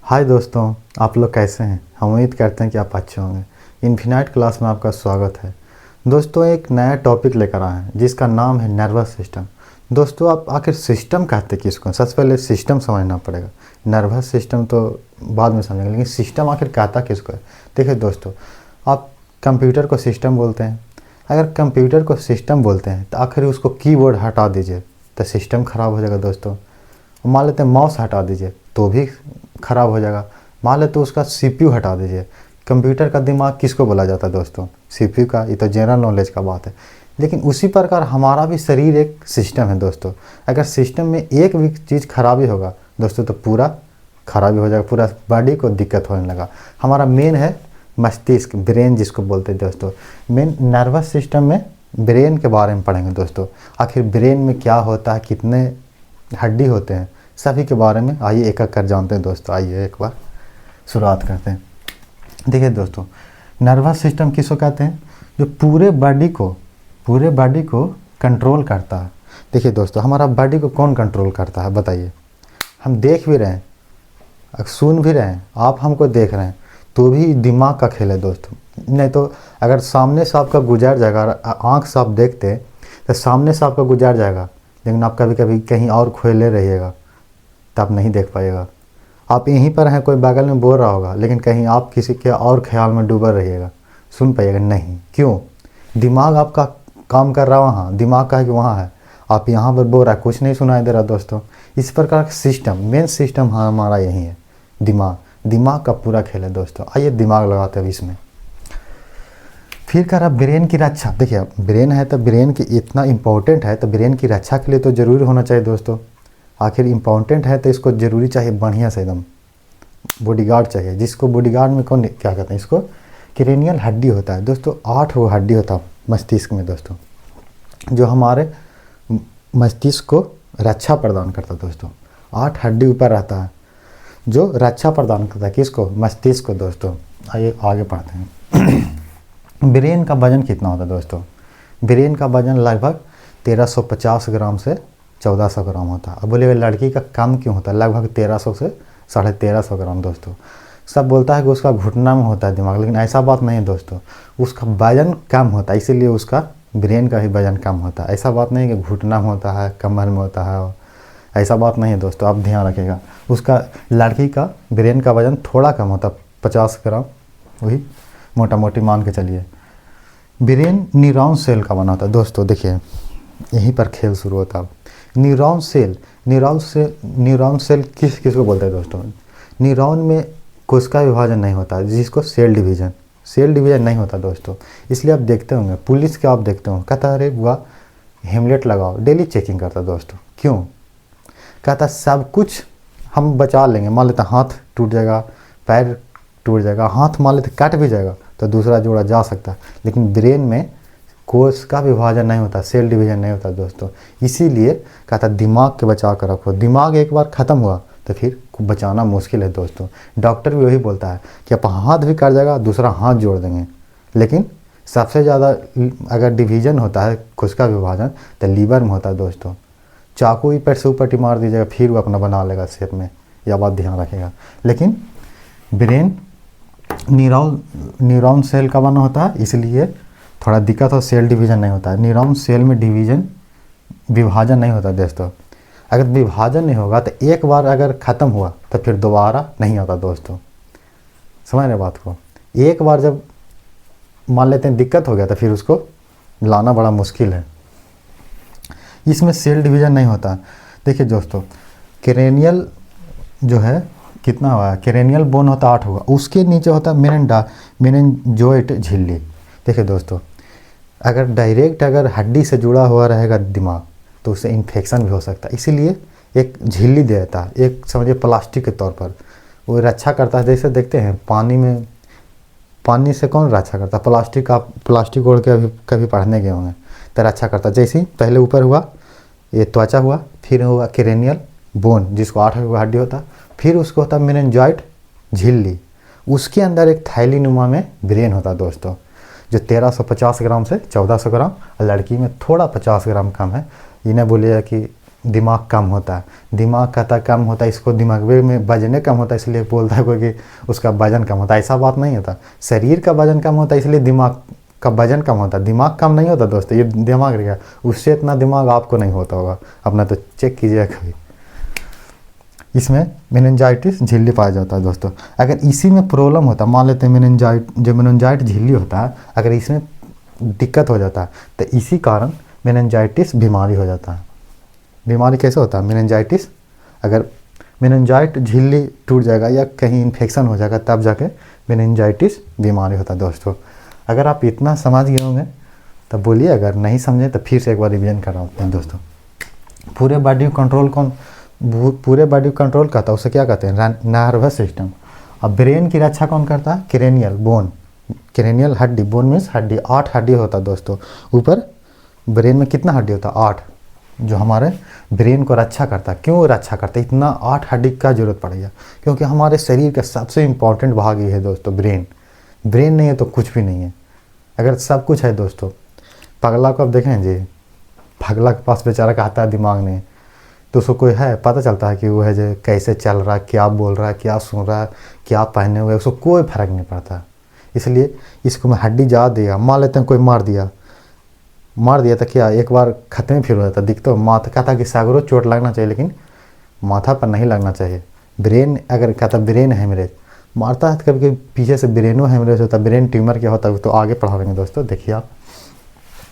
हाय दोस्तों, आप लोग कैसे हैं। हम उम्मीद करते हैं कि आप अच्छे होंगे। इन्फिनाइट क्लास में आपका स्वागत है। दोस्तों, एक नया टॉपिक लेकर आए हैं जिसका नाम है नर्वस सिस्टम। दोस्तों, आप आखिर सिस्टम कहते किसको? सबसे पहले सिस्टम समझना पड़ेगा। नर्वस सिस्टम तो बाद में समझेंगे, लेकिन सिस्टम आखिर कहता किसको है। देखिए दोस्तों, आप कंप्यूटर को सिस्टम बोलते हैं। अगर कंप्यूटर को सिस्टम बोलते हैं तो आखिर उसको कीबोर्ड हटा दीजिए तो सिस्टम ख़राब हो जाएगा दोस्तों। मान लेते हैं माउस हटा दीजिए तो भी ख़राब हो जाएगा। मान लेते उसका सीपीयू हटा दीजिए। कंप्यूटर का दिमाग किसको बोला जाता है दोस्तों? सीपीयू का। ये तो जनरल नॉलेज का बात है। लेकिन उसी प्रकार हमारा भी शरीर एक सिस्टम है दोस्तों। अगर सिस्टम में एक भी चीज़ खराबी होगा दोस्तों तो पूरा खराबी हो जाएगा, पूरा बॉडी को दिक्कत होने लगा। हमारा मेन है मस्तिष्क, ब्रेन जिसको बोलते हैं दोस्तों। मेन नर्वस सिस्टम में ब्रेन के बारे में पढ़ेंगे दोस्तों। आखिर ब्रेन में क्या होता है, कितने हड्डी होते हैं, सभी के बारे में आइए एक एक कर जानते हैं दोस्तों। आइए एक बार शुरुआत करते हैं। देखिए दोस्तों, नर्वस सिस्टम किसको कहते हैं? जो पूरे बॉडी को कंट्रोल करता है। देखिए दोस्तों, हमारा बॉडी को कौन कंट्रोल करता है बताइए? हम देख भी रहे हैं, सुन भी रहे हैं, आप हमको देख रहे हैं, तो भी दिमाग का खेल है दोस्तों। नहीं तो अगर सामने से आपका गुजर जाएगा, आँख से आप देखते तो सामने से आपका गुजर जाएगा, लेकिन आप कभी कभी कहीं और खोले रहिएगा तो आप नहीं देख पाइएगा। आप यहीं पर हैं, कोई बगल में बोल रहा होगा, लेकिन कहीं आप किसी के और ख्याल में डूबा रहिएगा, सुन पाइएगा नहीं। क्यों? दिमाग आपका काम कर रहा वहाँ, दिमाग का है कि वहाँ है, आप यहाँ पर बोल रहा है, कुछ नहीं सुनाई दे रहा दोस्तों। इस प्रकार का सिस्टम, मेन सिस्टम हमारा यही है, दिमाग का पूरा खेल है दोस्तों। आइए दिमाग लगाते हैं इसमें। फिर कह रहा ब्रेन की रक्षा। देखिए, ब्रेन है तो ब्रेन की इतना इम्पोर्टेंट है तो ब्रेन की रक्षा के लिए तो ज़रूरी होना चाहिए दोस्तों। आखिर इम्पोर्टेंट है तो इसको ज़रूरी चाहिए, बढ़िया से एकदम बॉडीगार्ड चाहिए। जिसको बॉडीगार्ड में कौन क्या कहते हैं, इसको क्रेनियल हड्डी होता है दोस्तों। 8 वो हड्डी होता है मस्तिष्क में दोस्तों, जो हमारे मस्तिष्क को रक्षा प्रदान करता है दोस्तों। 8 हड्डी ऊपर रहता है जो रक्षा प्रदान करता है किसको? मस्तिष्क को दोस्तों। आइए आगे पढ़ते हैं। ब्रेन का वजन कितना होता है दोस्तों? ब्रेन का वजन लगभग 1350 ग्राम से 1400 ग्राम होता है। अब बोलिएगा लड़की का कम क्यों होता है? लगभग 1300 से 1350 ग्राम दोस्तों। सब बोलता है कि उसका घुटना में होता है दिमाग, लेकिन ऐसा बात नहीं है दोस्तों। उसका वजन कम होता है, इसीलिए उसका ब्रेन का भी वजन कम होता है। ऐसा बात नहीं कि घुटना में होता है, कमर में होता है, ऐसा बात नहीं है दोस्तों। आप ध्यान रखिएगा, उसका लड़की का ब्रेन का वजन थोड़ा कम होता है, 50 ग्राम, वही मोटा मोटी मान के चलिए। ब्रेन न्यूरॉन सेल का बना होता है दोस्तों। देखिए, यहीं पर खेल शुरू होता है। न्यूरॉन सेल किस को बोलते हैं दोस्तों? न्यूरॉन में कोशिका विभाजन नहीं होता, जिसको सेल डिवीजन नहीं होता दोस्तों। इसलिए आप देखते होंगे पुलिस के, आप देखते होंगे कहता है अरे वाह हेमलेट लगाओ, डेली चेकिंग करता दोस्तों। क्यों? कहता सब कुछ हम बचा लेंगे। मान लेते हाथ टूट जाएगा, पैर टूट जाएगा, हाथ मान लेते कट भी जाएगा तो दूसरा जोड़ा जा सकता है, लेकिन ब्रेन में कोशिका विभाजन नहीं होता, सेल डिवीजन नहीं होता दोस्तों। इसीलिए कहता दिमाग के बचा कर रखो। दिमाग एक बार ख़त्म हुआ तो फिर बचाना मुश्किल है दोस्तों। डॉक्टर भी वही बोलता है कि आप हाथ भी कट जाएगा दूसरा हाथ जोड़ देंगे, लेकिन सबसे ज़्यादा अगर डिवीज़न होता है कोशिका विभाजन तो लीवर में होता है दोस्तों। चाकू ही पेट से ऊपर मार दीजिएगा फिर वो अपना बना लेगा शेप में, यह बात ध्यान रखेगा। लेकिन ब्रेन न्यूरॉन सेल का बना होता है, इसलिए थोड़ा दिक्कत हो, सेल डिवीज़न नहीं होता है। न्यूरॉन सेल में विभाजन नहीं होता दोस्तों। अगर विभाजन नहीं होगा तो एक बार अगर ख़त्म हुआ तो फिर दोबारा नहीं आता दोस्तों। समझ रहे बात को? एक बार जब मान लेते हैं दिक्कत हो गया तो फिर उसको लाना बड़ा मुश्किल है। इसमें सेल डिवीज़न नहीं होता। देखिए दोस्तों, क्रेनियल जो है कितना हुआ है, क्रेनियल बोन होता 8 होगा, उसके नीचे होता है मेनिनजोइट झिल्ली। देखिए दोस्तों, अगर डायरेक्ट अगर हड्डी से जुड़ा हुआ रहेगा दिमाग तो उससे इन्फेक्शन भी हो सकता है। इसीलिए एक झिल्ली दे देता है, एक समझिए प्लास्टिक के तौर पर, वो रक्षा करता है। जैसे देखते हैं पानी से कौन रक्षा करता है? प्लास्टिक। आप प्लास्टिक ओढ़ के कभी पढ़ने गए होंगे तो रक्षा करता है। जैसे ही पहले ऊपर हुआ ये त्वचा हुआ, फिर हुआ क्रेनियल बोन जिसको 8 हड्डी होता है, फिर उसको होता है मेनिनजॉइट झिल्ली, उसके अंदर एक थैली नुमा में ब्रेन होता है दोस्तों, जो 1350 ग्राम से 1400 ग्राम, और लड़की में थोड़ा 50 ग्राम कम है। इन्हें बोलिएगा कि दिमाग कम होता है, दिमाग कहता कम होता है, इसको दिमाग में वजन कम होता है इसलिए बोलता है कोई कि उसका वजन कम होता है। ऐसा बात नहीं होता, शरीर का वजन कम होता है इसलिए दिमाग का वजन कम होता है। दिमाग कम नहीं होता दोस्तों, ये दिमाग रहेगा, उससे इतना दिमाग आपको नहीं होता होगा, अपना तो चेक कीजिएगा कभी। इसमें मेनिंजाइटिस झिल्ली पाया जाता है दोस्तों। अगर इसी में प्रॉब्लम होता, मान लेते हैं मेनिंजाइट झिल्ली होता है, अगर इसमें दिक्कत हो जाता है तो इसी कारण मेनिंजाइटिस बीमारी हो जाता है। बीमारी कैसे होता है मेनिंजाइटिस, अगर मेनिंजाइट झिल्ली टूट जाएगा या कहीं इन्फेक्शन हो जाएगा तब जाके मेनिंजाइटिस बीमारी होता है दोस्तों। अगर आप इतना समझ गए होंगे तब बोलिए, अगर नहीं समझे तो फिर से एक बार रिवीजन कराते हैं दोस्तों। पूरे बॉडी को कंट्रोल करता है, उसे क्या कहते हैं, नर्वस सिस्टम। अब ब्रेन की रक्षा कौन करता है, क्रेनियल हड्डी, बोन मीन्स हड्डी, 8 हड्डी होता है दोस्तों ऊपर। ब्रेन में कितना हड्डी होता है, 8, जो हमारे ब्रेन को रक्षा करता है। क्यों रक्षा करता है, इतना 8 हड्डी का जरूरत पड़ेगा, क्योंकि हमारे शरीर का सबसे इम्पोर्टेंट भाग ये है दोस्तों, ब्रेन नहीं है तो कुछ भी नहीं है। अगर सब कुछ है दोस्तों, पगला को आप देखें जी, पगला के पास बेचारा का आता है दिमाग नहीं, तो उसको कोई है पता चलता है कि वो है जो कैसे चल रहा है, क्या बोल रहा है, क्या सुन रहा है, क्या पहने हुए, उसको कोई फर्क नहीं पड़ता। इसलिए इसको मैं हड्डी ज़्यादा देगा, मान लेते हैं कोई मार दिया तो क्या एक बार खत्म फिर हो जाता, दिखता माथा कहता कि सागरों चोट लगना चाहिए, लेकिन माथा पर नहीं लगना चाहिए। ब्रेन अगर कहता ब्रेन हेमरेज मारता है तो कभी कभी पीछे से ब्रेनो हेमरेज होता है। ब्रेन ट्यूमर क्या होता है तो आगे पढ़ाएंगे दोस्तों। देखिए आप,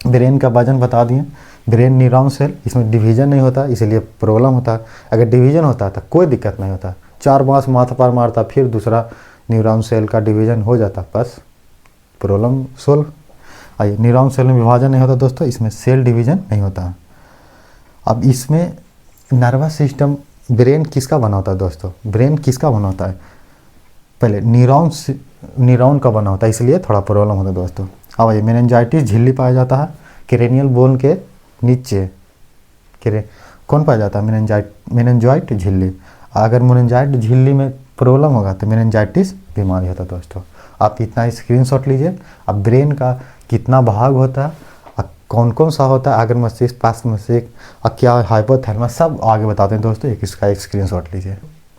ब्रेन का वजन बता दिए, ब्रेन न्यूरॉन सेल, इसमें डिवीजन नहीं होता इसलिए प्रॉब्लम होता है। अगर डिवीजन होता तो कोई दिक्कत नहीं होता, 4 बांस माथा पर मारता फिर दूसरा न्यूरॉन सेल का डिवीजन हो जाता, बस प्रॉब्लम सोल्व। आइए, न्यूरॉन सेल में विभाजन नहीं होता दोस्तों, इसमें सेल डिवीजन नहीं होता। अब इसमें नर्वस सिस्टम, ब्रेन किसका बना होता है दोस्तों, ब्रेन किसका बना होता है, पहले न्यूरॉन का बना होता है, इसलिए थोड़ा प्रॉब्लम होता है दोस्तों। अब आइए, मेनिंजाइटिस झिल्ली पाया जाता है क्रेनियल बोन के नीचे। कौन पाया जाता है, मेनिंजाइट झिल्ली। अगर मेनिंजाइट झिल्ली में प्रॉब्लम होगा तो मेनिंजाइटिस बीमारी होता है दोस्तों। आप इतना स्क्रीनशॉट लीजिए। अब ब्रेन का कितना भाग होता है और कौन कौन सा होता है, अगर मस्तिष्क, पार्श्व मस्तिष्क और क्या हाइपोथैलेमस, सब आगे बताते हैं दोस्तों। इसका एक स्क्रीनशॉट लीजिए।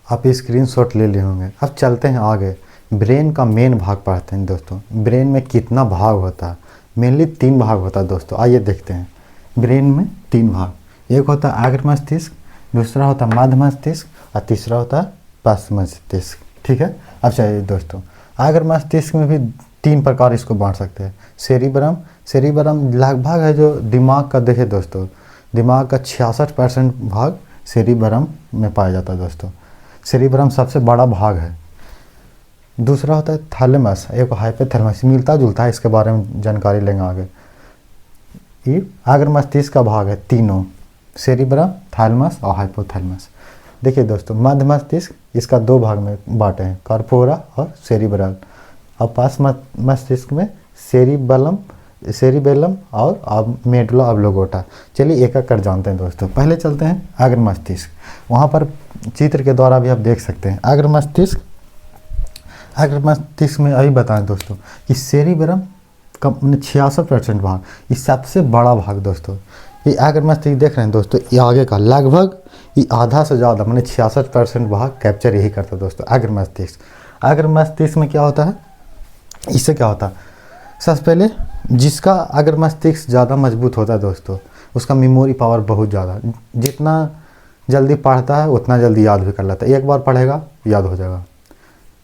आप स्क्रीनशॉट ले लिए होंगे। अब चलते हैं आगे, ब्रेन का मेन भाग पढ़ते हैं दोस्तों। ब्रेन में कितना भाग होता है, मेनली 3 भाग होता है दोस्तों। आइए देखते हैं, ब्रेन में 3 भाग, एक होता है अग्र मस्तिष्क, दूसरा होता है मध्य मस्तिष्क और तीसरा होता है पार्श्व मस्तिष्क। ठीक है। अब चलिए दोस्तों, अग्र मस्तिष्क में भी 3 प्रकार इसको बांट सकते हैं। सेरिबरम लगभग है जो दिमाग का, देखे दोस्तों, दिमाग का 66% भाग सेरिबरम में पाया जाता है दोस्तों। सेरिबरम सबसे बड़ा भाग है। दूसरा होता है थैलेमस, एक हाइपोथैलेमस, मिलता जुलता है, इसके बारे में जानकारी लेंगे आगे। ये अग्र मस्तिष्क का भाग है तीनों, सेरिबरम, थैलेमस और हाइपोथैलेमस। देखिए दोस्तों, मध्य मस्तिष्क इसका 2 भाग में बांटे हैं, कॉर्पोरा और सेरिब्रल। और पार्श्व मस्तिष्क में सेरिबेलम और मेडुला ऑब्लोंगेटा। चलिए एक एक कर जानते हैं दोस्तों। पहले चलते हैं अग्र मस्तिष्क, वहाँ पर चित्र के द्वारा भी आप देख सकते हैं। अग्र मस्तिष्क में अभी बताएं दोस्तों कि सेरिबेलम का 66% भाग, ये सबसे बड़ा भाग दोस्तों। ये अग्र मस्तिष्क देख रहे हैं दोस्तों, ये आगे का लगभग ये आधा से ज़्यादा, मैंने 66% भाग कैप्चर यही करता है दोस्तों, अग्र मस्तिष्क। अग्र मस्तिष्क में क्या होता है, इससे क्या होता है, सबसे पहले जिसका अग्र मस्तिष्क ज़्यादा मजबूत होता है दोस्तों, उसका मेमोरी पावर बहुत ज़्यादा, जितना जल्दी पढ़ता है उतना जल्दी याद भी कर लेता है। एक बार पढ़ेगा याद हो जाएगा।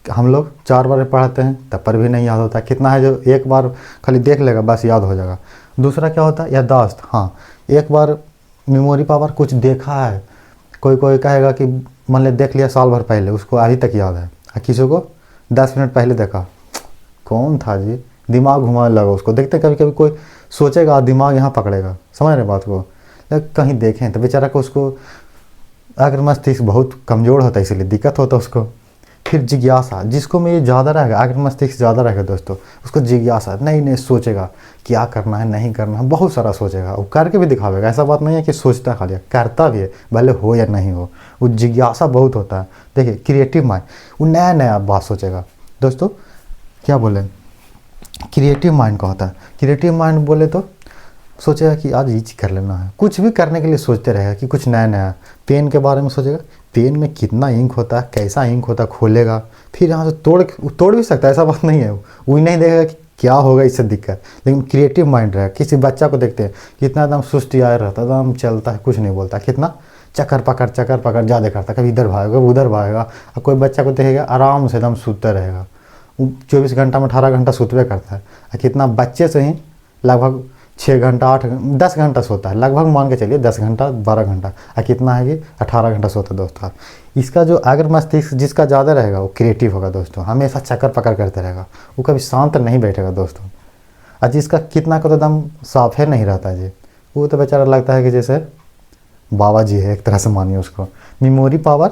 हम लोग 4 बार पढ़ते हैं तब पर भी नहीं याद होता। कितना है जो एक बार खाली देख लेगा बस याद हो जाएगा। दूसरा क्या होता है, याददाश्त। हाँ, एक बार मेमोरी पावर, कुछ देखा है, कोई कहेगा कि मान ले देख लिया साल भर पहले, उसको अभी तक याद है। किसी को 10 मिनट पहले देखा, कौन था जी, दिमाग घुमाने लगा उसको। देखते कभी कभी कोई सोचेगा दिमाग यहाँ पकड़ेगा, समझ रहे बात को, कहीं देखें तो बेचारा को, उसको अग्र मस्तिष्क बहुत कमज़ोर होता है इसलिए दिक्कत होता है उसको। फिर जिज्ञासा, जिसको में ये ज़्यादा रहेगा, अग्र मस्तिष्क ज़्यादा रहेगा दोस्तों, उसको जिज्ञासा, नहीं सोचेगा क्या करना है नहीं करना है, बहुत सारा सोचेगा, वो करके भी दिखावेगा। ऐसा बात नहीं है कि सोचता खाली, करता भी है, भले हो या नहीं हो, वो जिज्ञासा बहुत होता है। देखिए क्रिएटिव माइंड, वो नया बात सोचेगा दोस्तों। क्या बोले, क्रिएटिव माइंड का होता है। क्रिएटिव माइंड बोले तो सोचेगा कि आज ये चीज़ कर लेना है, कुछ भी करने के लिए सोचते रहेगा कि कुछ नया नया। पेन के बारे में सोचेगा, पेन में कितना इंक होता है, कैसा इंक होता है, खोलेगा, फिर यहाँ से तोड़ भी सकता है, ऐसा बात नहीं है। वो नहीं देखेगा कि क्या होगा इससे दिक्कत, लेकिन क्रिएटिव माइंड रहेगा। किसी बच्चा को देखते हैं कितना एकदम सुस्त यार रहता है, एकदम चलता है, कुछ नहीं बोलता, कितना चक्कर पकड़ ज़्यादा करता, कभी इधर भागेगा उधर भागेगा। और कोई बच्चा को देखेगा आराम से एकदम सूतता रहेगा, 24 घंटा में 18 घंटा सुतबे करता है। और कितना बच्चे से ही लगभग 6 घंटा 8 10 घंटा सोता है, लगभग मान के चलिए 10 घंटा 12 घंटा। और कितना है कि 18 घंटा सोता है दोस्तों। इसका जो अगर मस्तिष्क जिसका ज़्यादा रहेगा वो क्रिएटिव होगा दोस्तों, हमेशा चक्कर पकड़ करते रहेगा, वो कभी शांत नहीं बैठेगा दोस्तों। और जिसका कितना का तो एकदम साफ है नहीं रहता है जी, वो तो बेचारा लगता है कि जैसे बाबा जी है एक तरह से, मानिए उसको। मेमोरी पावर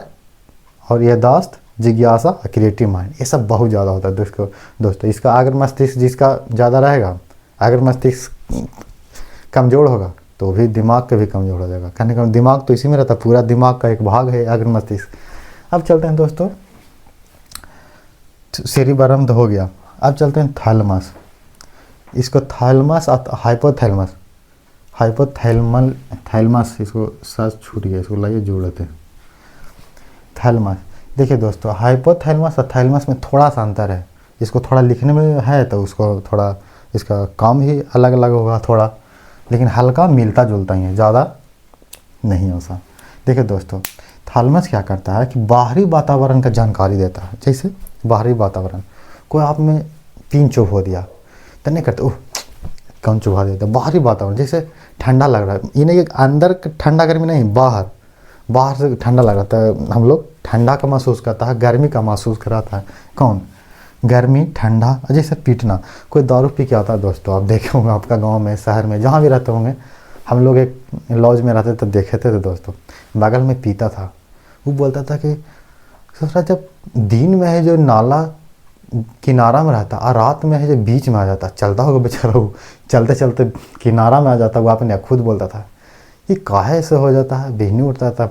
और याददाश्त, जिज्ञासा और क्रिएटिव माइंड, ये सब बहुत ज़्यादा होता है दोस्तों। इसका अगर मस्तिष्क जिसका ज़्यादा रहेगा, अगर मस्तिष्क कमज़ोर होगा तो भी दिमाग का भी कमज़ोर हो जाएगा। कहने का दिमाग तो इसी में रहता है, पूरा दिमाग का एक भाग है अगर मस्तिष्क। अब चलते हैं दोस्तों, सेरिबेलम तो हो गया, अब चलते हैं थैलेमस। इसको थैलेमस और थैलेमस इसको सर्च छूट गया, इसको लाइए जोड़ देते हैं। थैलेमस, देखिए दोस्तों, हाइपोथैलेमस और थैलेमस में थोड़ा सा अंतर है। इसको थोड़ा लिखने में है तो उसको थोड़ा इसका काम ही अलग अलग होगा थोड़ा, लेकिन हल्का मिलता जुलता ही है, ज़्यादा नहीं होता। देखिए दोस्तों, थैलेमस क्या करता है कि बाहरी वातावरण का जानकारी देता है। जैसे बाहरी वातावरण, कोई आप में पिन चुभ हो दिया तो नहीं करते, ओह कौन चुभा देता, बाहरी वातावरण। जैसे ठंडा लग रहा है, ये नहीं अंदर ठंडा गर्मी नहीं, बाहर से ठंडा लग रहा है, हम लोग ठंडा का महसूस करता है, गर्मी का महसूस कराता है। कौन? गर्मी, ठंडा। जैसे पीटना, कोई दारू पी के आता है दोस्तों, आप देखे होंगे आपका गांव में, शहर में, जहाँ भी रहते होंगे। हम लोग एक लॉज में रहते तो देखे थे दोस्तों, बगल में पीता था, वो बोलता था कि सोचा जब दिन में है जो नाला किनारा में रहता और रात में है जो बीच में आ जाता, चलता होगा बेचारा, वो चलते चलते किनारा में आ जाता, वो आपने खुद बोलता था ये काहे ऐसे हो जाता है, बिजली उठता था,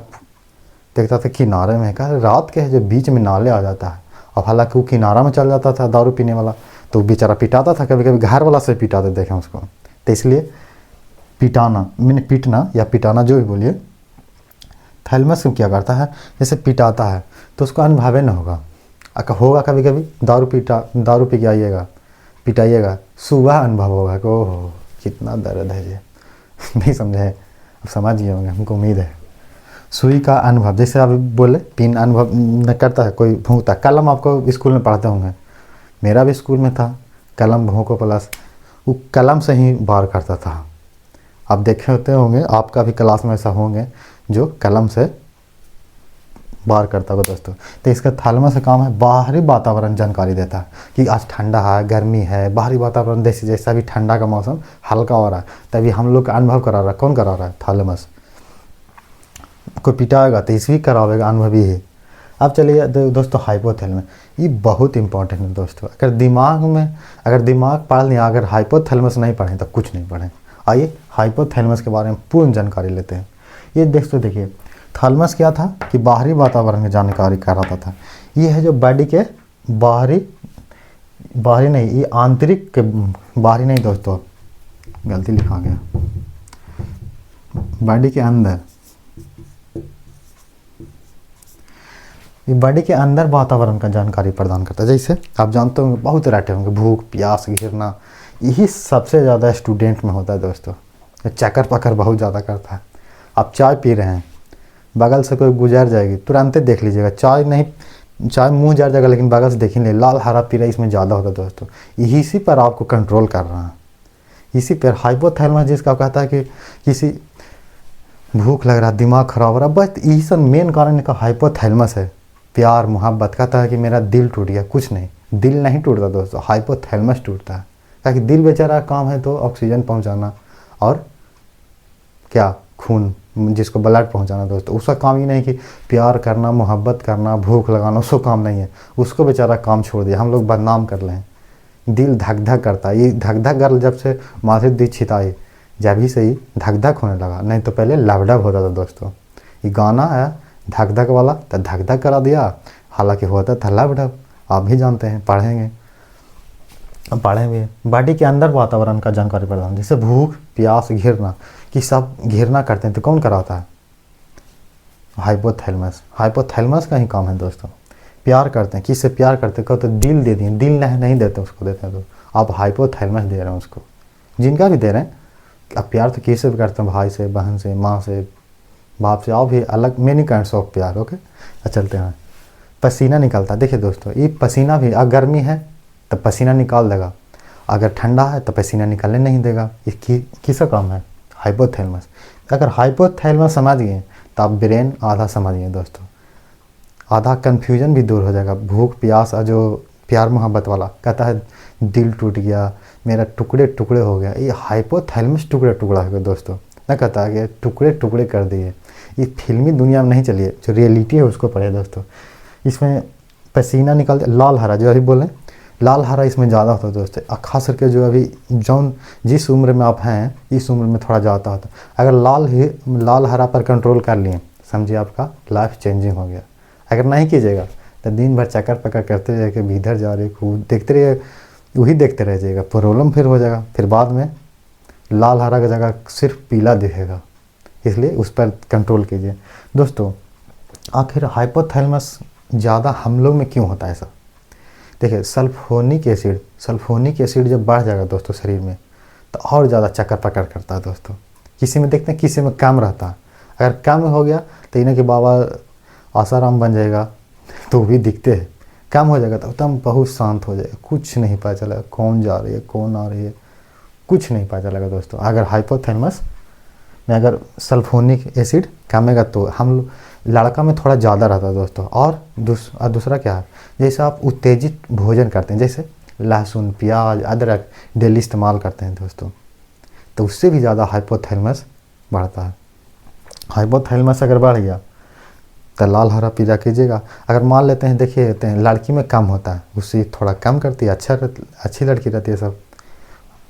देखता था किनारे में, कहा रात के है जो बीच में नाले आ जाता है। और हालांकि वो किनारा में चल जाता था दारू पीने वाला, तो बेचारा पिटाता था, कभी कभी घर वाला से पिटाते देखें उसको। तो इसलिए पीटना या पिटाना जो भी बोलिए, थैलेमस क्या करता है, जैसे पिटाता है तो उसको अनुभव न होगा कभी कभी दारू पी के आइएगा, पिटाइएगा, सुबह अनुभव होगा कि ओहो कितना दर्द है ये नहीं समझे, अब समझ गए होंगे, हमको उम्मीद है। सुई का अनुभव, जैसे आप बोले पिन अनुभव न करता है, कोई भूंकता, कलम आपको स्कूल में पढ़ते होंगे, मेरा भी स्कूल में था, कलम भूको प्लस, वो कलम से ही बार करता था। आप देखे होते होंगे, आपका भी क्लास में ऐसा होंगे जो कलम से बार करता होगा दोस्तों। तो इसका थैलेमस का काम है बाहरी वातावरण जानकारी देता है कि आज ठंडा है, गर्मी है, बाहरी वातावरण जैसा भी ठंडा का मौसम हल्का हो रहा है, तभी हम लोग का अनुभव करा रहा है। कौन करा रहा है? थैलेमस। कोई पिटाएगा तो इसी करावेगा, अनुभवी है। अब चलिए दोस्तों, हाइपोथैलेमस, ये बहुत इंपॉर्टेंट है दोस्तों। अगर दिमाग पढ़ लिया, अगर हाइपोथैलेमस नहीं पढ़ें तो कुछ नहीं पढ़ें। आइए हाइपोथैलेमस के बारे में पूर्ण जानकारी लेते हैं। ये दोस्तों देखिए, थैलेमस क्या था कि बाहरी वातावरण की जानकारी कराता था। ये है जो बॉडी के बाहरी नहीं, ये आंतरिक के बाहरी नहीं दोस्तों, गलती लिखा गया, बॉडी के अंदर, ये बॉडी के अंदर वातावरण का जानकारी प्रदान करता है। जैसे आप जानते होंगे, बहुत रहते होंगे, भूख प्यास घिरना, यही सबसे ज़्यादा स्टूडेंट में होता है दोस्तों। चक्कर पकड़ बहुत ज़्यादा करता है। आप चाय पी रहे हैं, बगल से कोई गुजर जाएगी, तुरंत देख लीजिएगा, चाय मुंह जर जाएगा, लेकिन बगल से देख ही नहीं, लाल हरा पीला इसमें ज़्यादा होता है दोस्तों। इसी पर आपको कंट्रोल कर रहा है, इसी पर हाइपोथैलेमस, जिसका कहता है कि किसी भूख लग रहा, दिमाग खराब हो रहा, बस यही सब मेन कारण का हाइपोथैलेमस है। प्यार मोहब्बत, कहता है कि मेरा दिल टूट गया, कुछ नहीं, दिल नहीं टूटता दोस्तों, हाइपोथैलेमस टूटता है। ताकि दिल बेचारा काम है तो ऑक्सीजन पहुंचाना और क्या खून, जिसको ब्लड पहुंचाना दोस्तों, उसका काम ही नहीं कि प्यार करना, मोहब्बत करना, भूख लगाना, उसको काम नहीं है। उसको बेचारा काम छोड़ दिया, हम लोग बदनाम कर लें। दिल धक धक करता है, ये धक धक गर्ल जब से माधुरी दीक्षित आई, जब ही से ही धक धक होने लगा, नहीं तो पहले लबडब होता था दोस्तों। ये गाना है धक धक वाला, तो धक धक करा दिया, हालांकि होता था लबडब, आप भी जानते हैं, पढ़ेंगे। पढ़े हुए बॉडी के अंदर वातावरण का जानकारी प्रदान, जैसे भूख प्यास घिरना कि सब घिरना करते हैं तो कौन कराता है? हाइपोथैलेमस। हाइपोथैलेमस का ही काम है दोस्तों। प्यार करते हैं, किससे प्यार करते हैं? कहते तो दिल दे दिए, दिल नहीं देते उसको, देते हैं तो आप हाइपोथैलेमस दे रहे हैं उसको। जिनका भी दे रहे हैं, अब प्यार तो किससे भी करते हैं, भाई से, बहन से, माँ से, बाप से, और भी अलग मेनी काइंड्स ऑफ प्यार। ओके, चलते हैं। पसीना निकलता है, देखिए दोस्तों ये पसीना भी, अगर गर्मी है तो पसीना निकाल देगा, अगर ठंडा है तो पसीना निकालने नहीं देगा। ये किसका काम है? हाइपोथैलेमस। अगर हाइपोथैलेमस समझ गए तो आप ब्रेन आधा समझ गए दोस्तों, आधा कन्फ्यूजन भी दूर हो जाएगा। भूख प्यास जो प्यार मोहब्बत वाला कहता है दिल टूट गया, मेरा टुकड़े टुकड़े हो गया, ये हाइपोथैलेमस टुकड़े टुकड़ा है दोस्तों। ना कहता है कि टुकड़े टुकड़े कर दिए। ये फिल्मी दुनिया में नहीं चलिए, जो रियलिटी है उसको पढ़े दोस्तों। इसमें पसीना निकल, लाल हरा जो अभी बोले, लाल हरा इसमें ज़्यादा होता है दोस्तों। और खास करके जो अभी जौन जिस उम्र में आप हैं, इस उम्र में थोड़ा ज़्यादा होता है। अगर लाल हरा पर कंट्रोल कर लिए, समझिए आपका लाइफ चेंजिंग हो गया। अगर नहीं कीजिएगा तो दिन भर चक्कर पक्कर करते रहे कि इधर जा रहे, खूब देखते रहिए, वही देखते रह जाइएगा, प्रॉब्लम फिर हो जाएगा। फिर बाद में लाल हरा की जगह सिर्फ पीला दिखेगा, इसलिए उस पर कंट्रोल कीजिए दोस्तों। आखिर हाइपोथैलेमस ज़्यादा हम लोग में क्यों होता है ऐसा? देखिए सल्फोनिक एसिड जब बढ़ जाएगा दोस्तों शरीर में तो और ज़्यादा चक्कर पकड़ करता है दोस्तों। किसी में देखते हैं, किसी में कम रहता है। अगर कम हो गया तो इन्हें कि बाबा आसाराम बन जाएगा, तो भी दिखते हैं। कम हो जाएगा तो एकदम बहुत शांत हो जाएगा, कुछ नहीं पता चलेगा कौन जा रही है कौन आ रही है, कुछ नहीं पता चलेगा दोस्तों। अगर हाइपोथैलेमस में अगर सल्फोनिक एसिड कमेगा तो हम लड़का में थोड़ा ज़्यादा रहता है दोस्तों। और दूसरा क्या है, जैसे आप उत्तेजित भोजन करते हैं, जैसे लहसुन प्याज अदरक डेली इस्तेमाल करते हैं दोस्तों, तो उससे भी ज़्यादा हाइपोथैलेमस बढ़ता है। हाइपोथैलेमस अगर बढ़ गया तो लाल हरा पीला कीजिएगा। अगर मान लेते हैं, देखिए लेते हैं लड़की में कम होता है, उससे थोड़ा कम करती है, अच्छी लड़की रहती है सब।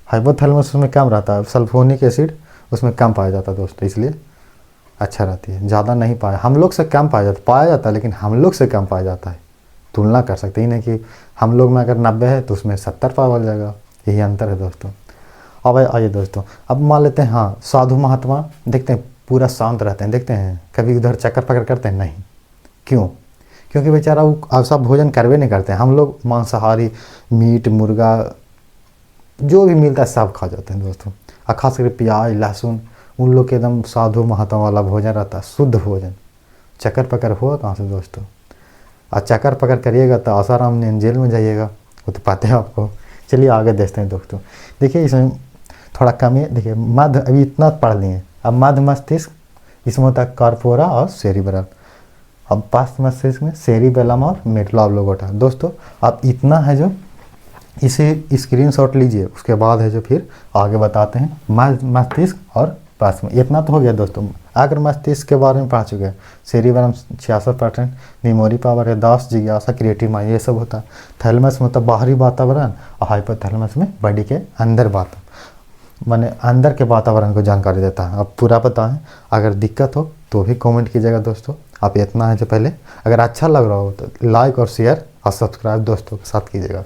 हाइपोथैलेमस उसमें कम रहता है, सल्फोनिक एसिड उसमें कम पाया जाता है दोस्तों, इसलिए अच्छा रहती है। ज़्यादा नहीं पाया, हम लोग से कम पाया जाता है, लेकिन हम लोग से कम पाया जाता है। तुलना कर सकते ही नहीं कि हम लोग में अगर 90 है तो उसमें 70 पाया जाएगा, यही अंतर है दोस्तों। अब आइए दोस्तों, अब मान लेते हैं हाँ साधु महात्मा देखते हैं पूरा शांत रहते हैं, देखते हैं कभी उधर चक्कर पकड़ करते हैं नहीं। क्यों? क्योंकि बेचारा वो सब भोजन करवे नहीं करते हैं। हम लोग मांसाहारी मीट मुर्गा जो भी मिलता है सब खा जाते हैं दोस्तों। और खास करके प्याज लहसुन, उन लोग के एकदम साधु महात्मा वाला भोजन रहता है, शुद्ध भोजन। चक्कर पकड़ हुआ कहाँ से दोस्तों? और चक्कर पकड़ करिएगा तो आसाराम ने जेल में जाइएगा, वो तो पता है आपको। चलिए आगे देखते हैं दोस्तों। देखिए इसमें थोड़ा कम है, देखिए मध्य अभी इतना पढ़ लिए, अब मध्य मस्तिष्क इसमें होता है कार्पोरा और सेरिब्रम। अब पास्ट मस्तिष्क में सेरिबेलम और मेडुला ऑब्लोंगेटा। दोस्तों अब इतना है जो इसे स्क्रीनशॉट लीजिए, उसके बाद है जो फिर आगे बताते हैं मध्य मस्तिष्क और पास में। इतना तो हो गया दोस्तों। अगर मस्तिष्क के बारे में पढ़ चुके हैं, सेरिबेलम 66%, मेमोरी पावर है 10, जिज्ञासा क्रिएटिव माइंड ये सब होता है। थैलेमस में तो बाहरी वातावरण और हाइपोथैलेमस में बॉडी के अंदर माने अंदर के वातावरण को जानकारी देता है। अब पूरा बताएं, अगर दिक्कत हो तो भी कमेंट कीजिएगा दोस्तों। आप इतना है जो पहले अगर अच्छा लग रहा हो तो लाइक और शेयर और सब्सक्राइब दोस्तों के साथ कीजिएगा।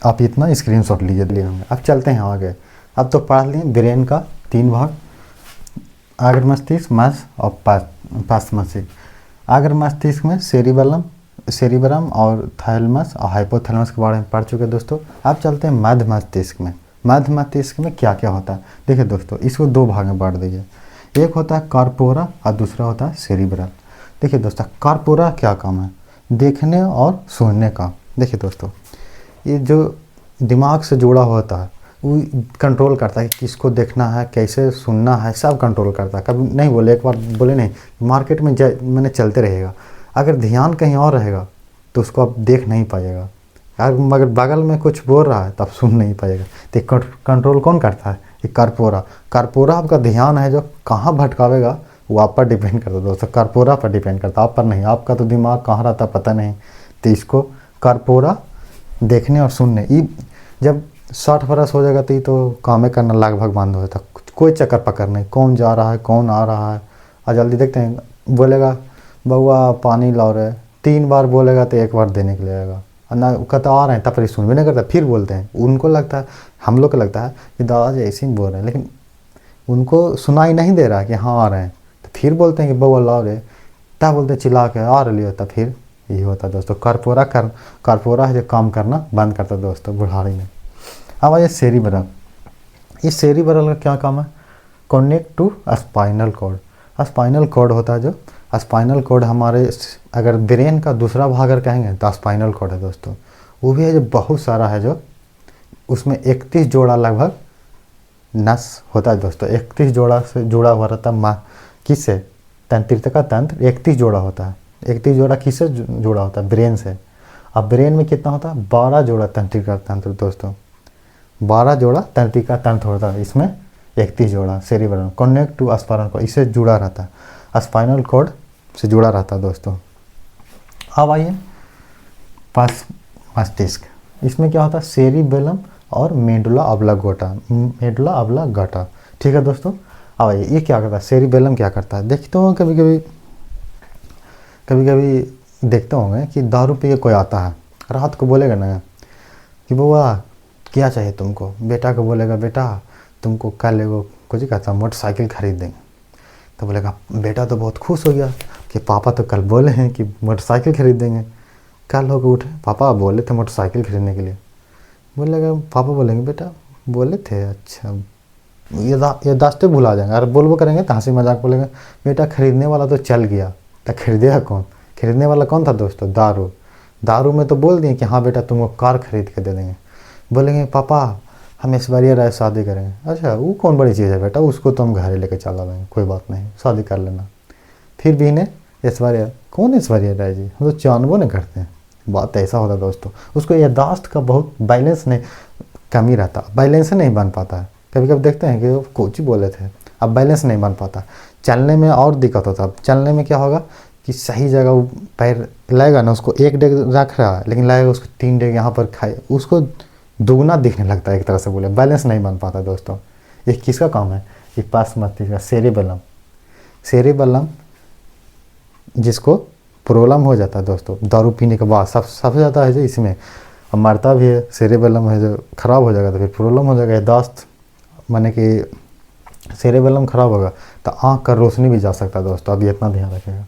आप इतना स्क्रीनशॉट लीजिए होंगे। अब चलते हैं आगे। अब तो पढ़ लिए ब्रेन का 3 भाग, अग्र मस्तिष्क मध्य और पार्श्व मस्तिष्क। अग्र मस्तिष्क में सेरिबेलम और थैलेमस और हाइपोथैलेमस के बारे में पढ़ चुके दोस्तों। अब चलते हैं मध्य मस्तिष्क में। मध्य मस्तिष्क में क्या क्या होता है देखिए दोस्तों, इसको 2 भाग में बांट दीजिए। एक होता है कार्पोरा और दूसरा होता है सेरिब्रम। देखिए दोस्तों कार्पोरा क्या काम है? देखने और सुनने का। देखिए दोस्तों ये जो दिमाग से जुड़ा होता है वो कंट्रोल करता है कि किसको देखना है कैसे सुनना है, सब कंट्रोल करता है। कभी नहीं बोले, एक बार बोले नहीं, मार्केट में मैंने चलते रहेगा, अगर ध्यान कहीं और रहेगा तो उसको आप देख नहीं पाइएगा। मगर बगल में कुछ बोल रहा है तो आप सुन नहीं पाएगा। तो कंट्रोल कौन करता है? ये कार्पोरा आपका ध्यान है जो कहाँ भटकावेगा वो आप पर डिपेंड करता है दोस्तों। कार्पोरा पर डिपेंड करता है, आप पर नहीं। आपका तो दिमाग कहाँ रहता पता नहीं। तो इसको कार्पोरा देखने और सुनने, ये जब 60 बरस हो जाएगा तो ये तो कामें करना लगभग बंद हो जाता, कोई चक्कर पकड़ नहीं, कौन जा रहा है कौन आ रहा है। और जल्दी देखते हैं, बोलेगा बउआ पानी लाओ रहे, 3 बार बोलेगा तो 1 बार देने के लिए आएगा। और ना कहता आ रहे हैं, तब पर सुन भी नहीं करता, फिर बोलते हैं। उनको लगता है, हम लोग को लगता है कि दादाजी ऐसे ही बोल रहे हैं, लेकिन उनको सुनाई नहीं दे रहा कि हाँ आ रहे हैं, तो फिर बोलते हैं कि बउआ लाओ रे, तब बोलते हैं चिल्ला के आ रही हो, तब फिर यही होता है दोस्तों। कारपोरा है जो काम करना बंद करता है दोस्तों बुढ़ारी में। अब आइए सेरिबेरल। ये सेरिबेरल का क्या काम है? Connect to spinal cord. Spinal cord होता है जो स्पाइनल कॉर्ड हमारे, अगर ब्रेन का दूसरा भाग अगर कहेंगे तो स्पाइनल कॉर्ड है दोस्तों। वो भी है जो बहुत सारा है, जो उसमें 31 जोड़ा लगभग नस होता है दोस्तों। 31 जोड़ा से जुड़ा हुआ रहता है। किससे? तंत्रिका तंत्र 31 जोड़ा होता है। 31 जोड़ा किससे जुड़ा होता है? ब्रेन से। अब ब्रेन में कितना होता है? 12 जोड़ा तंत्रिका तंत्र दोस्तों। 12 जोड़ा तंत्रिका तंत्र होता है, इसमें 31 जोड़ा सेरिबेरल कनेक्ट टू स्पाइनल कॉर्ड, इससे जुड़ा रहता है, स्पाइनल कॉर्ड से जुड़ा रहता है दोस्तों। अब आइए मस्तिष्क। इसमें क्या होता है? सेरिबेलम और मेडुला ऑब्लांगेटा। मेडुला ऑब्लांगेटा, ठीक है दोस्तों। अब आइए ये क्या करता है? सेरिबेलम क्या करता है? देखते हो कभी कभी देखते होंगे कि दारू पी के कोई आता है, रात को बोलेगा ना कि बुआ क्या चाहिए तुमको, बेटा को बोलेगा बेटा तुमको कल एगो कुछ कहता मोटरसाइकिल खरीद देंगे, तो बोलेगा बेटा तो बहुत खुश हो गया कि पापा तो कल बोले हैं कि मोटरसाइकिल खरीद देंगे। कल होकर उठे, पापा बोले थे मोटरसाइकिल खरीदने के लिए। बोलेगा, पापा बोलेंगे बेटा बोले थे, अच्छा ये दास्ते भुला जाएंगे। अरे बोलबो करेंगे तो हंसी मजाक बोलेंगे बेटा खरीदने वाला तो चल गया, तो खरीदेगा कौन? खरीदने वाला कौन था दोस्तों? दारू में तो बोल दिए कि हाँ बेटा तुमको कार खरीद के दे देंगे। बोलेंगे पापा हम ऐश्वर्या राय शादी करेंगे। अच्छा वो कौन बड़ी चीज़ है बेटा, उसको तो हम घर लेके चला देंगे, कोई बात नहीं शादी कर लेना। फिर भी इन्हें ऐश्वर्या, कौन ऐश्वर्या राय जी, हम तो जानबो नहीं करते हैं। बात ऐसा होता दोस्तों। उसको याददाश्त का बहुत बैलेंस नहीं, कमी रहता, बैलेंस नहीं बन पाता है। कभी कभी देखते हैं कि वो कोच ही बोले थे, अब बैलेंस नहीं बन पाता। चलने में और दिक्कत होता है। चलने में क्या होगा कि सही जगह वो पैर लगेगा ना, उसको एक डेग रख रहा है लेकिन लगेगा उसको 3 डेग यहाँ पर खाए, उसको दुगना दिखने लगता है एक तरह से, बोले बैलेंस नहीं बन पाता दोस्तों। ये किसका काम है? ये पास मस्तिष्क का सेरिबेलम जिसको प्रॉब्लम हो जाता है दोस्तों दारू पीने के बाद, सबसे ज़्यादा है जो इसमें, अब मरता भी है। सेरिबेलम है जो ख़राब हो जाएगा तो फिर प्रॉब्लम हो जाएगा, याददाश्त माने कि सेरिबेलम ख़राब होगा तो आँख का रोशनी भी जा सकता है दोस्तों। अब ये इतना ध्यान रखिएगा।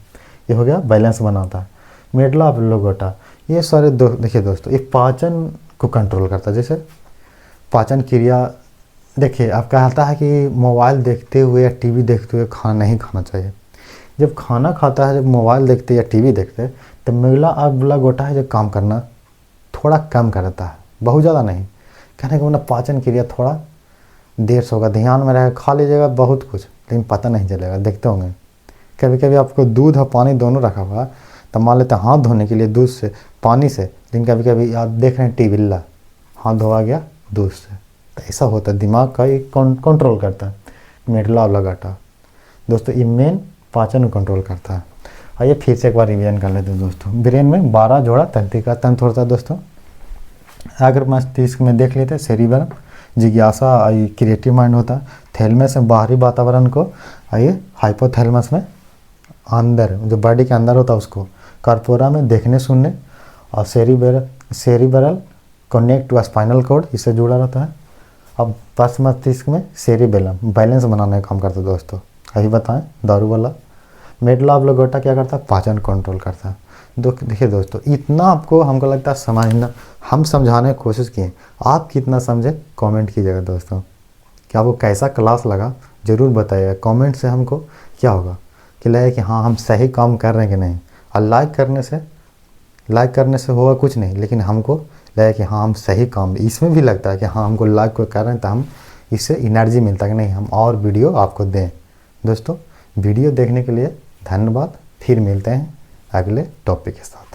ये हो गया बैलेंस बनाता है। मेडुला ऑब्लांगेटा ये सारे देखिए दोस्तों, ये पाचन को कंट्रोल करता है। जैसे पाचन क्रिया, देखिए आप कहता है कि मोबाइल देखते हुए या टीवी देखते हुए खाना नहीं खाना चाहिए। जब खाना खाता है, जब मोबाइल देखते या टीवी देखते, तो मेडुला ऑब्लांगेटा है जो काम करना थोड़ा कम करता है, बहुत ज़्यादा नहीं। कहने का मतलब पाचन क्रिया थोड़ा देर से होगा, ध्यान में रहेगा, खा लीजिएगा बहुत कुछ लेकिन पता नहीं चलेगा। देखते होंगे कभी कभी आपको दूध और पानी दोनों रखा हुआ, तो मान लेते हैं हाथ धोने के लिए दूध से पानी से, लेकिन कभी कभी आप देख रहे हैं टीबिल्ला, हाथ धोआ गया दूध से। तो ऐसा होता है, दिमाग का ये कंट्रोल करता है मेडुला ऑब्लांगेटा दोस्तों। ये मेन पाचन को कंट्रोल करता है। आइए फिर से एक बार रिवीजन कर लेते हैं दोस्तों। ब्रेन में 12 जोड़ा तंत्रिका तंत्र होता है दोस्तों। अगर मस्तिष्क में देख लेते हैं सेरिबेलम, जिज्ञासा, ये क्रिएटिव माइंड होता है। थैलेमस में बाहरी वातावरण को, आइए हाइपोथैलेमस में अंदर जो बॉडी के अंदर होता है उसको, कार्पोरा में देखने सुनने, और सेरिबेरल कनेक्ट टू स्पाइनल कॉर्ड, इससे जुड़ा रहता है। अब पास मस्तिष्क में सेरिबेलम बैलेंस बनाने का काम करता है दोस्तों, यही बताएं दारू वाला। मेडुला ऑब्लांगेटा क्या करता है? पाचन कंट्रोल करता है। देखिए दोस्तों, इतना आपको हमको लगता है समझना, हम समझाने की कोशिश किए, आप कितना समझे कमेंट कीजिएगा दोस्तों। क्या आपको कैसा क्लास लगा ज़रूर बताइएगा। कमेंट से हमको क्या होगा कि लगे कि हाँ हम सही काम कर रहे हैं कि नहीं। और लाइक करने से होगा कुछ नहीं, लेकिन हमको लगे कि हाँ हम सही काम, इसमें भी लगता है कि हाँ हमको लाइक को कर रहे हैं तो हम इससे एनर्जी मिलता है कि नहीं हम और वीडियो आपको दें। दोस्तों वीडियो देखने के लिए धन्यवाद। फिर मिलते हैं अगले टॉपिक के साथ।